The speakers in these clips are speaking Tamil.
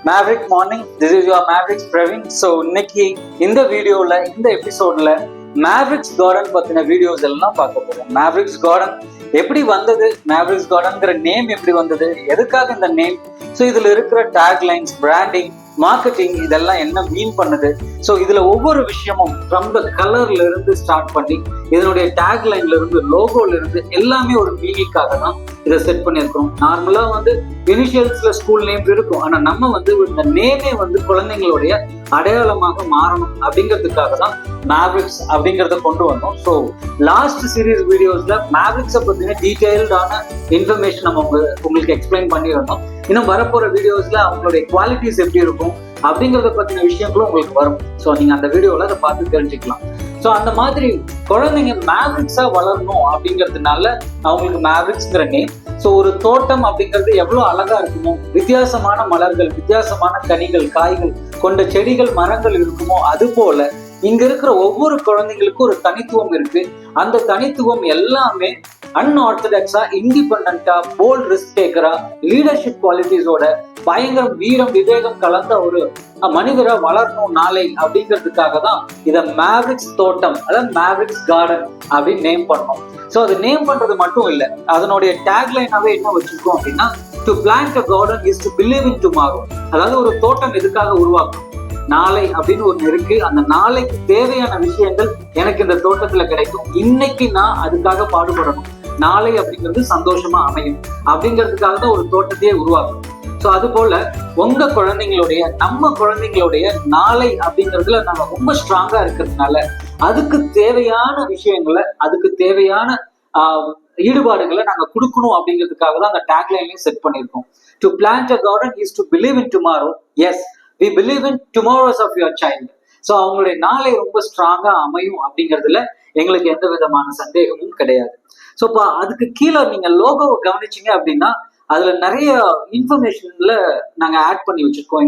Maverick morning, this is your Mavericks Praveen. So இன்னைக்கு இந்த வீடியோல இந்த எபிசோட்ல Mavericks Garden பத்தின வீடியோஸ் எல்லாம் பார்க்க போறோம். Mavericks Garden எப்படி வந்தது, Mavericks Gardenங்கிற நேம் எப்படி வந்தது, எதுக்காக இந்த நேம், ஸோ இதுல இருக்கிற டேக்லைன்ஸ், பிராண்டிங், மார்க்கெட்டிங் இதெல்லாம் என்ன மீன் பண்ணுது, ஸோ இதுல ஒவ்வொரு விஷயமும் ஃப்ரம் த கலர்ல இருந்து ஸ்டார்ட் பண்ணி இதனுடைய டேக்லைன்ல இருந்து லோகோல இருந்து எல்லாமே ஒரு மீனிங்காக தான் இதை செட் பண்ணியிருக்கோம். நார்மலா இனிஷியல்ஸ்ல ஸ்கூல் நேம் இருக்கும், ஆனா நம்ம இந்த நேமே குழந்தைங்களுடைய அடையாளமாக மாறணும் அப்படிங்கிறதுக்காக தான் மேவரிக்ஸ் அப்படிங்கிறத கொண்டு வந்தோம். ஸோ லாஸ்ட் சீரீஸ் வீடியோஸ்ல மேவரிக்ஸை பத்தின டீடைல்டான இன்ஃபர்மேஷன் நம்ம உங்களுக்கு எக்ஸ்பிளைன் பண்ணியிருந்தோம். இன்னும் வரப்போற வீடியோஸ்ல அவங்களுடைய குவாலிட்டிஸ் எப்படி இருக்கும் அப்படிங்கிறத பத்தின விஷயங்களும் உங்களுக்கு வரும். ஸோ நீங்க அந்த வீடியோல அதை பார்த்து தெரிஞ்சுக்கலாம். ஸோ அந்த மாதிரி குழந்தைங்க மேவரிக்ஸா வளரணும் அப்படிங்கிறதுனால அவங்களுக்கு மேவரிக்ஸ்ங்கிற நேம். ஸோ ஒரு தோட்டம் அப்படிங்கிறது எவ்வளவு அழகா இருக்குமோ, வித்தியாசமான மலர்கள், வித்தியாசமான கனிகள், காய்கள் கொண்ட செடிகள், மரங்கள் இருக்குமோ, அது போல இங்க இருக்கிற ஒவ்வொரு குழந்தைங்களுக்கும் ஒரு தனித்துவம் இருக்கு. அந்த தனித்துவம் எல்லாமே அன்ஆர்த்தடாக்ஸா, இண்டிபெண்டா, போல்ட் ரிஸ்க் டேக்கரா, லீடர்ஷிப் குவாலிட்டிஸோட பயங்கரம், வீரம், விவேகம் கலந்த ஒரு மனிதரை வளரணும் நாளை அப்படிங்கிறதுக்காக தான் இதை மேவரிக்ஸ் தோட்டம், அதாவது மேவரிக்ஸ் கார்டன் அப்படின்னு நேம் பண்ணோம். ஸோ அது நேம் பண்றது மட்டும் இல்லை, அதனுடைய டேக்லைனாவே என்ன வச்சிருக்கோம் அப்படின்னா, to plant a garden is to believe in tomorrow. அதாவது ஒரு தோட்டம் எதுக்காக உருவாக்கும், நாளை அப்படின்னு ஒண்ணு இருக்கு, அந்த நாளைக்கு தேவையான விஷயங்கள் எனக்கு இந்த தோட்டத்துல கிடைக்கும், இன்னைக்கு நான் அதுக்காக பாடுபடணும், நாளை அப்படிங்கிறது சந்தோஷமா அமையும் அப்படிங்கிறதுக்காக தான் ஒரு தோட்டத்தையே உருவாக்கும். ஸோ அது போல உங்க குழந்தைங்களுடைய, நம்ம குழந்தைங்களுடைய நாளை அப்படிங்கிறதுல நம்ம ரொம்ப ஸ்ட்ராங்கா இருக்கிறதுனால அதுக்கு தேவையான விஷயங்களை, அதுக்கு தேவையான ஈடுபாடுகளை நாங்க கொடுக்கணும் அப்படிங்கிறதுக்காக தான் அந்த டேக்லைன்லயும் செட் பண்ணியிருக்கோம். To plant a garden is to believe in tomorrow. Yes, we believe in tomorrows of your child. So அவங்களுடைய நாளை ரொம்ப ஸ்ட்ராங்கா அமையும் அப்படிங்கிறதுல எங்களுக்கு எந்த விதமான சந்தேகமும் கிடையாது. ஸோ இப்போ அதுக்கு கீழே நீங்க லோகோவை கவனிச்சிங்க அப்படின்னா அதுல நிறைய இன்ஃபர்மேஷன்ல நாங்க ஆட் பண்ணி வச்சிருக்கோம்,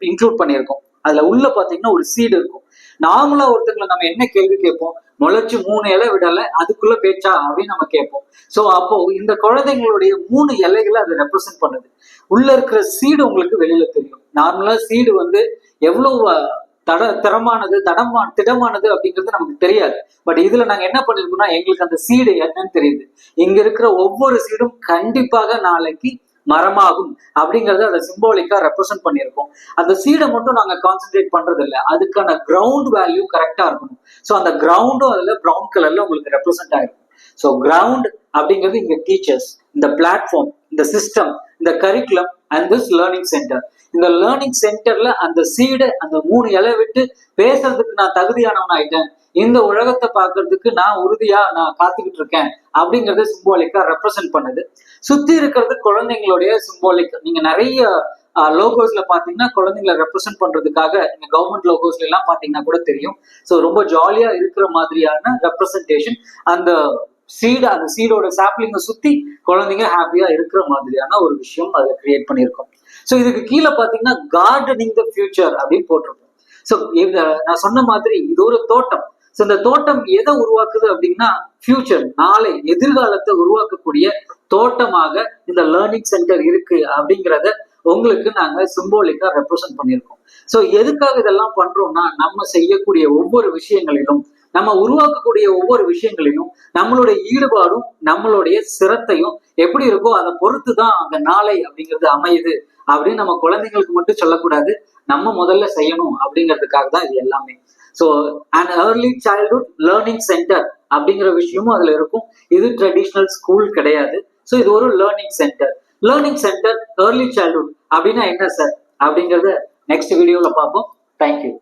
இன்க்ளூட் பண்ணியிருக்கோம். அதுல உள்ள பாத்தீங்கன்னா ஒரு சீடு இருக்கும். நார்மலா ஒருத்தங்களை நம்ம என்ன கேள்வி கேட்போம், முளைச்சு 3 இலை விடலை அதுக்குள்ள பேச்சா அப்படின்னு நம்ம கேட்போம். ஸோ அப்போ இந்த குழந்தைங்களுடைய 3 இலைகளை அது ரெப்ரசென்ட் பண்ணுது. உள்ள இருக்கிற சீடு உங்களுக்கு வெளியில தெரியும். நார்மலா சீடு எவ்வளவு திடமானது அப்படிங்கிறது நமக்கு தெரியாது. பட் இதுல நாங்க என்ன பண்ணிருக்கோம்னா, எங்களுக்கு அந்த சீடு என்னன்னு தெரியுது. இங்க இருக்கிற ஒவ்வொரு சீடும் கண்டிப்பாக நாளைக்கு மரமாகும் அப்படிங்கறத அதை சிம்பாலிக்கா ரெப்ரசென்ட் பண்ணியிருக்கோம். அந்த சீடை மட்டும் நாங்க கான்சென்ட்ரேட் பண்றது இல்லை, அதுக்கான கிரவுண்ட் வேல்யூ கரெக்டா இருக்கணும். ஸோ அந்த கிரவுண்டும் அதுல ப்ரௌன் கலர்ல உங்களுக்கு ரெப்ரசென்ட் ஆயிருக்கும். ஸோ கிரவுண்ட் அப்படிங்கிறது இங்க டீச்சர்ஸ், இந்த பிளாட்ஃபார்ம், இந்த சிஸ்டம், இந்த curriculum and this learning centre. இந்த லேர்னிங் சென்டர்ல அந்த சீடை, அந்த 3 இலை விட்டு பேசுறதுக்கு நான் தகுதியானவன் ஆயிட்டேன், இந்த உலகத்தை பார்க்கறதுக்கு நான் உறுதியா நான் காத்துக்கிட்டு இருக்கேன் அப்படிங்கறத சிம்பாலிக்கா ரெப்ரசென்ட் பண்ணுது. சுத்தி இருக்கிறது குழந்தைங்களுடைய சிம்பாலிக். நீங்க நிறைய லோகோஸ்ல பாத்தீங்கன்னா குழந்தைங்களை ரெப்ரசென்ட் பண்றதுக்காக நீங்க கவர்மெண்ட் லோகோஸ்ல எல்லாம் பாத்தீங்கன்னா கூட தெரியும். ஸோ ரொம்ப ஜாலியா இருக்கிற மாதிரியான ரெப்ரசன்டேஷன், அந்த அந்த சீடோட சாப்லிங்கை சுத்தி குழந்தைங்க ஹாப்பியா இருக்கிற மாதிரியான ஒரு விஷயம் அதுல கிரியேட் பண்ணியிருக்கோம். ஸோ இதுக்கு கீழே பாத்தீங்கன்னா கார்டனிங் த ஃபியூச்சர் அப்படின்னு போட்டிருக்கோம். ஸோ நான் சொன்ன மாதிரி இது ஒரு தோட்டம். ஸோ இந்த தோட்டம் எதை உருவாக்குது அப்படின்னா, ஃபியூச்சர், நாளை, எதிர்காலத்தை உருவாக்கக்கூடிய தோட்டமாக இந்த லேர்னிங் சென்டர் இருக்கு அப்படிங்கிறத உங்களுக்கு நாங்க சிம்போலிக்கா ரெப்ரசென்ட் பண்ணியிருக்கோம். ஸோ எதுக்காக இதெல்லாம் பண்றோம்னா, நம்ம செய்யக்கூடிய ஒவ்வொரு விஷயங்களிலும், நம்ம உருவாக்கக்கூடிய ஒவ்வொரு விஷயங்களையும் நம்மளுடைய ஈடுபாடும் நம்மளுடைய சிரத்தையும் எப்படி இருக்கோ அதை பொறுத்து தான் அந்த நாளை அப்படிங்கிறது அமையுது அப்படின்னு நம்ம குழந்தைங்களுக்கு மட்டும் சொல்லக்கூடாது, நம்ம முதல்ல செய்யணும் அப்படிங்கிறதுக்காக தான் இது எல்லாமே. So and early childhood learning centre அப்படிங்கிற விஷயமும் அதுல இருக்கும். இது ட்ரெடிஷ்னல் ஸ்கூல் கிடையாது. ஸோ இது ஒரு learning centre. Learning centre early childhood அப்படின்னா என்ன சார் அப்படிங்கிறத நெக்ஸ்ட் வீடியோல பார்ப்போம். தேங்க்யூ.